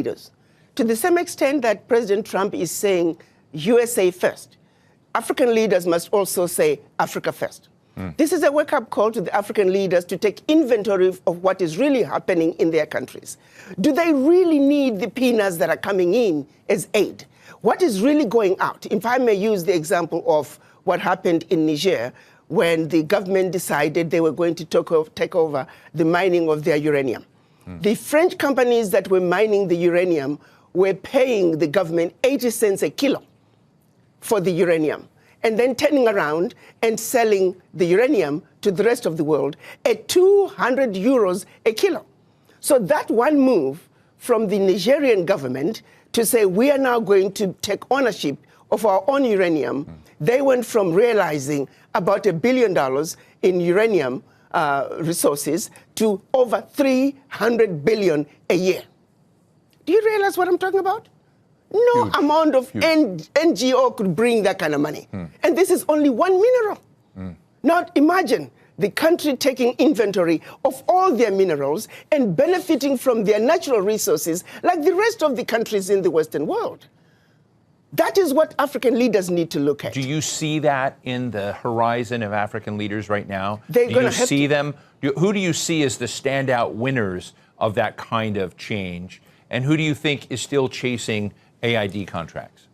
leaders. To the same extent that President Trump is saying USA first, African leaders must also say Africa first. This is a wake-up call to the African leaders to take inventory of what is really happening in their countries. Do they really need the peanuts that are coming in as aid? What is really going out? If I may use the example of what happened in Niger when the government decided they were going to take over the mining of their uranium. The French companies that were mining the uranium were paying the government 80 cents a kilo for the uranium, and then turning around and selling the uranium to the rest of the world at 200 euros a kilo. So that one move from the Nigerian government to say we are now going to take ownership of our own uranium, they went from realizing about $1 billion in uranium resources to over 300 billion a year. Do you realize what I'm talking about? No amount of NGO could bring that kind of money. And this is only one mineral. Now imagine the country taking inventory of all their minerals and benefiting from their natural resources like the rest of the countries in the Western world. That is what African leaders need to look at. Do you see that in the horizon of African leaders right now? They're do you see them? Who do you see as the standout winners of that kind of change? And who do you think is still chasing AID contracts?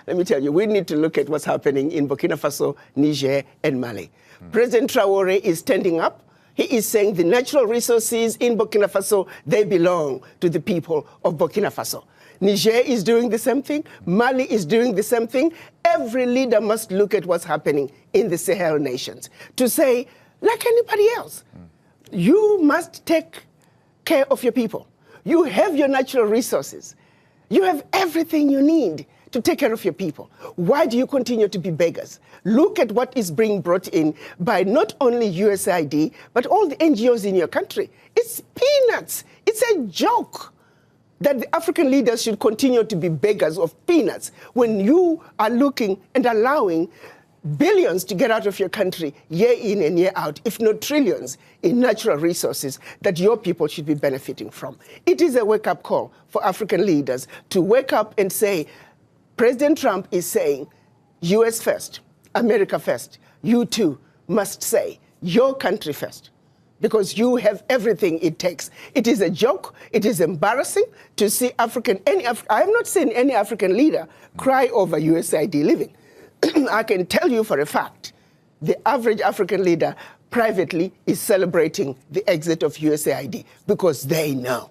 Let me tell you, we need to look at what's happening in Burkina Faso, Niger, and Mali. President Traoré is standing up. He is saying the natural resources in Burkina Faso, they belong to the people of Burkina Faso. Niger is doing the same thing. Mali is doing the same thing. Every leader must look at what's happening in the Sahel nations to say, like anybody else, you must take care of your people. You have your natural resources. You have everything you need to take care of your people. Why do you continue to be beggars? Look at what is being brought in by not only USAID, but all the NGOs in your country. It's peanuts. It's a joke that the African leaders should continue to be beggars of peanuts when you are looking and allowing billions to get out of your country year in and year out, if not trillions, in natural resources that your people should be benefiting from. It is a wake-up call for African leaders to wake up and say, President Trump is saying, US first, America first. You too must say, your country first, because you have everything it takes. It is a joke. It is embarrassing to see I have not seen any African leader cry over USAID living. I can tell you for a fact, the average African leader privately is celebrating the exit of USAID because they know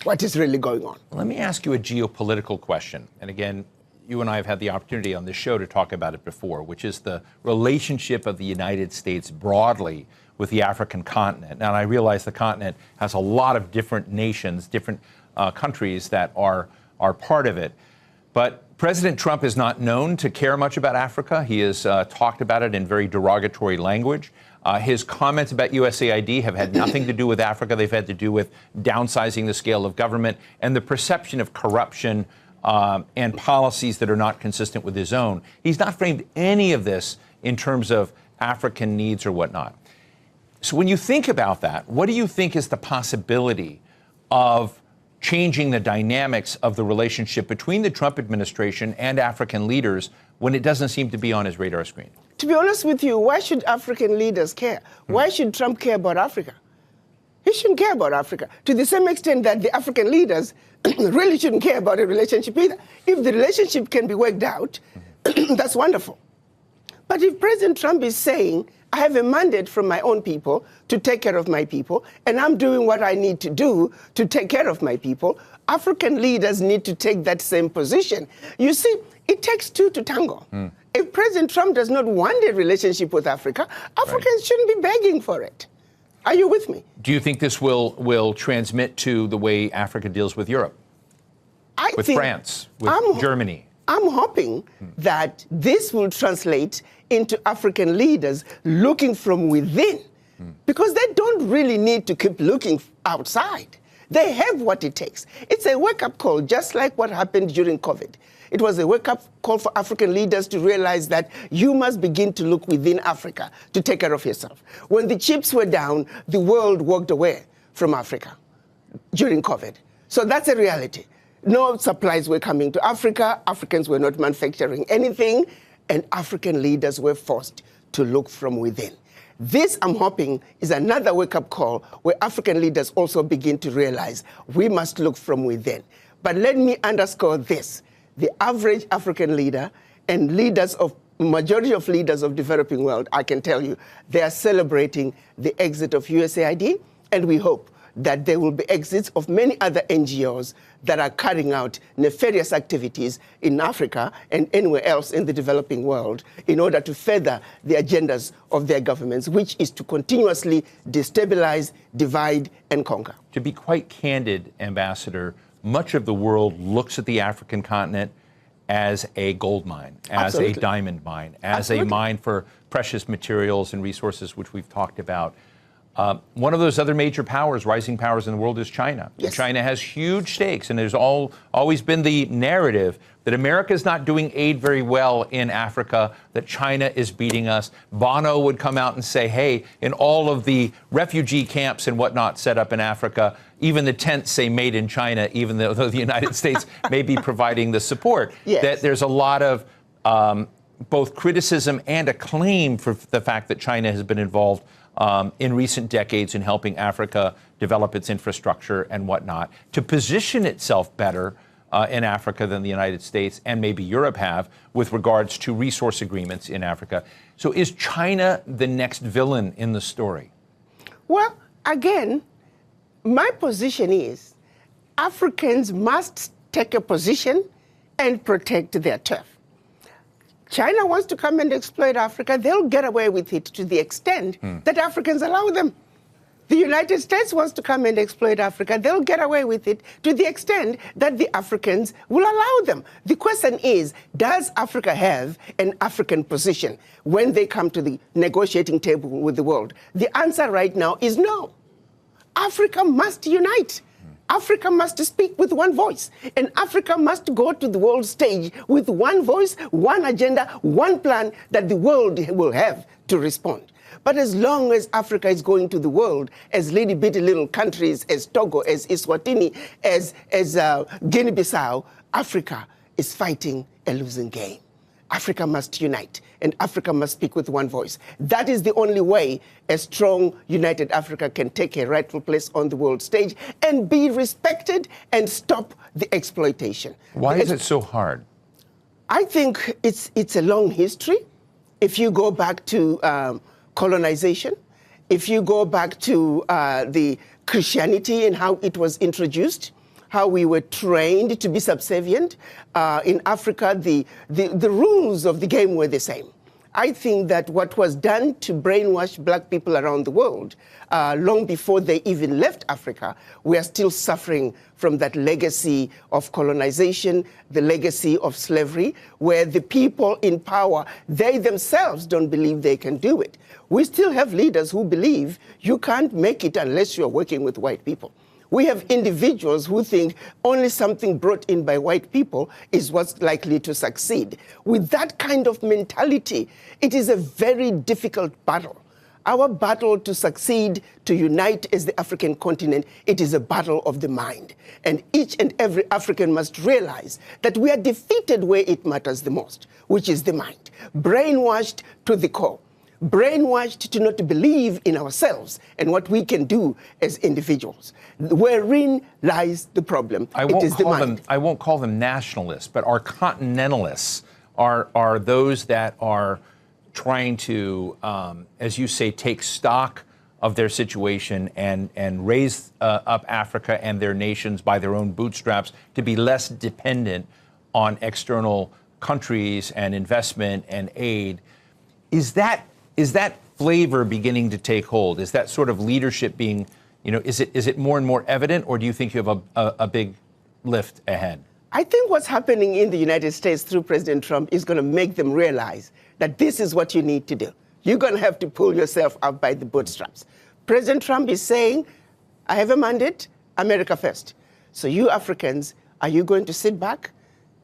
what is really going on. Let me ask you a geopolitical question. And again, you and I have had the opportunity on this show to talk about it before, which is the relationship of the United States broadly with the African continent. Now, I realize the continent has a lot of different nations, different countries that are part of it. But President Trump is not known to care much about Africa. He has talked about it in very derogatory language. His comments about USAID have had nothing to do with Africa. They've had to do with downsizing the scale of government and the perception of corruption and policies that are not consistent with his own. He's not framed any of this in terms of African needs or whatnot. So when you think about that, what do you think is the possibility of changing the dynamics of the relationship between the Trump administration and African leaders when it doesn't seem to be on his radar screen? To be honest with you, why should African leaders care? Why should Trump care about Africa? He shouldn't care about Africa, to the same extent that the African leaders really shouldn't care about a relationship either. If the relationship can be worked out, that's wonderful. But if President Trump is saying, I have a mandate from my own people to take care of my people, and I'm doing what I need to do to take care of my people, African leaders need to take that same position. You see, it takes two to tango. If President Trump does not want a relationship with Africa, Africans shouldn't be begging for it. Are you with me? Do you think this will transmit to the way Africa deals with Europe? With France, with Germany? I'm hoping that this will translate into African leaders looking from within, because they don't really need to keep looking outside. They have what it takes. It's a wake-up call, just like what happened during COVID. It was a wake-up call for African leaders to realize that you must begin to look within Africa to take care of yourself. When the chips were down, the world walked away from Africa during COVID. So that's a reality. No supplies were coming to Africa. Africans were not manufacturing anything, and African leaders were forced to look from within. This, I'm hoping, is another wake-up call where African leaders also begin to realize we must look from within. But let me underscore this. The average African leader and majority of leaders of developing world, I can tell you, they are celebrating the exit of USAID, and we hope that there will be exits of many other NGOs that are carrying out nefarious activities in Africa and anywhere else in the developing world in order to further the agendas of their governments, which is to continuously destabilize, divide, and conquer. To be quite candid, Ambassador, much of the world looks at the African continent as a gold mine, as Absolutely. a diamond mine, as Absolutely. a mine for precious materials and resources, which we've talked about. One of those other major powers, rising powers in the world, is China. Yes. China has huge stakes, and there's always been the narrative that America is not doing aid very well in Africa, that China is beating us. Bono would come out and say, hey, in all of the refugee camps and whatnot set up in Africa, even the tents say made in China, even though the United States may be providing the support. Yes. That there's a lot of both criticism and acclaim for the fact that China has been involved in recent decades in helping Africa develop its infrastructure and whatnot, to position itself better in Africa than the United States and maybe Europe have with regards to resource agreements in Africa. So is China the next villain in the story? Well, again, my position is Africans must take a position and protect their turf. China wants to come and exploit Africa, they'll get away with it to the extent that Africans allow them. The United States wants to come and exploit Africa, they'll get away with it to the extent that the Africans will allow them. The question is, does Africa have an African position when they come to the negotiating table with the world? The answer right now is no. Africa must unite. Africa must speak with one voice, and Africa must go to the world stage with one voice, one agenda, one plan that the world will have to respond. But as long as Africa is going to the world as bitty little countries, as Togo, as Eswatini, as Guinea-Bissau, Africa is fighting a losing game. Africa must unite, and Africa must speak with one voice. That is the only way a strong, united Africa can take a rightful place on the world stage and be respected and stop the exploitation. Why is it so hard? I think it's a long history. If you go back to colonization, if you go back to the Christianity and how it was introduced, how we were trained to be subservient. In Africa, the rules of the game were the same. I think that what was done to brainwash black people around the world, long before they even left Africa, we are still suffering from that legacy of colonization, the legacy of slavery, where the people in power, they themselves don't believe they can do it. We still have leaders who believe you can't make it unless you're working with white people. We have individuals who think only something brought in by white people is what's likely to succeed. With that kind of mentality, it is a very difficult battle. Our battle to succeed, to unite as the African continent, it is a battle of the mind. And each and every African must realize that we are defeated where it matters the most, which is the mind. Brainwashed to the core. Brainwashed to not believe in ourselves and what we can do as individuals. Wherein lies the problem. I won't call them nationalists, but our continentalists are those that are trying to, as you say, take stock of their situation and raise up Africa and their nations by their own bootstraps to be less dependent on external countries and investment and aid. Is that flavor beginning to take hold? Is that sort of leadership being, is it more and more evident, or do you think you have a big lift ahead? I think what's happening in the United States through President Trump is going to make them realize that this is what you need to do. You're going to have to pull yourself up by the bootstraps. President Trump is saying, I have a mandate, America first. So you Africans, are you going to sit back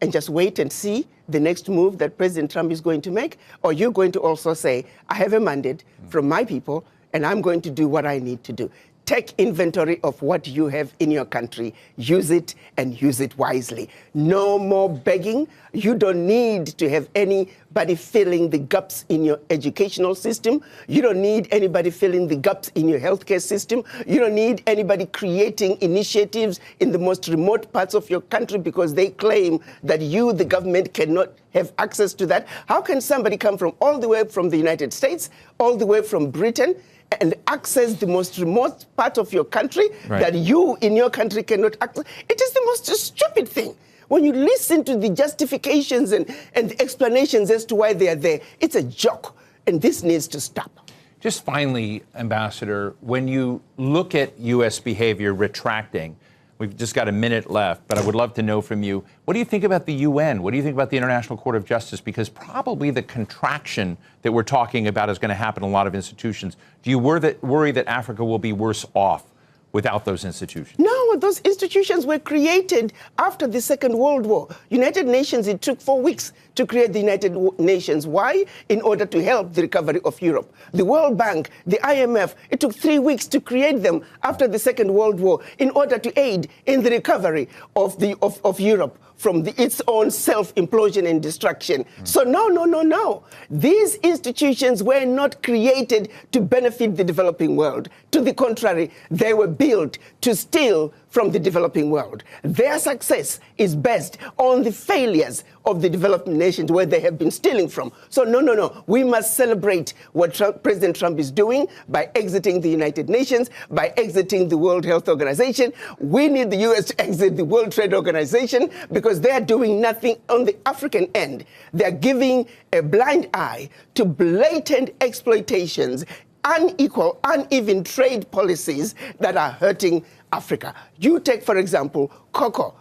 and just wait and see the next move that President Trump is going to make? Or you're going to also say, I have a mandate from my people, and I'm going to do what I need to do. Take inventory of what you have in your country. Use it and use it wisely. No more begging. You don't need to have anybody filling the gaps in your educational system. You don't need anybody filling the gaps in your healthcare system. You don't need anybody creating initiatives in the most remote parts of your country because they claim that you, the government, cannot have access to that. How can somebody come from all the way from the United States, all the way from Britain, and access the most remote part of your country that you in your country cannot access? It is the most stupid thing. When you listen to the justifications and the explanations as to why they are there, it's a joke, and this needs to stop. Just finally, Ambassador, when you look at U.S. behavior retracting, we've just got a minute left, but I would love to know from you, what do you think about the UN? What do you think about the International Court of Justice? Because probably the contraction that we're talking about is going to happen in a lot of institutions. Do you worry that Africa will be worse off without those institutions? No, those institutions were created after the Second World War. United Nations, it took 4 weeks to create the United Nations. Why? In order to help the recovery of Europe. The World Bank, the IMF, it took 3 weeks to create them after the Second World War in order to aid in the recovery of Europe from its own self-implosion and destruction. So no. These institutions were not created to benefit the developing world. To the contrary, they were built to steal from the developing world. Their success is based on the failures of the developing nations where they have been stealing from. So no. We must celebrate what President Trump is doing by exiting the United Nations, by exiting the World Health Organization. We need the U.S. to exit the World Trade Organization because they are doing nothing on the African end. They are giving a blind eye to blatant exploitations, unequal, uneven trade policies that are hurting Africa. You take, for example, cocoa.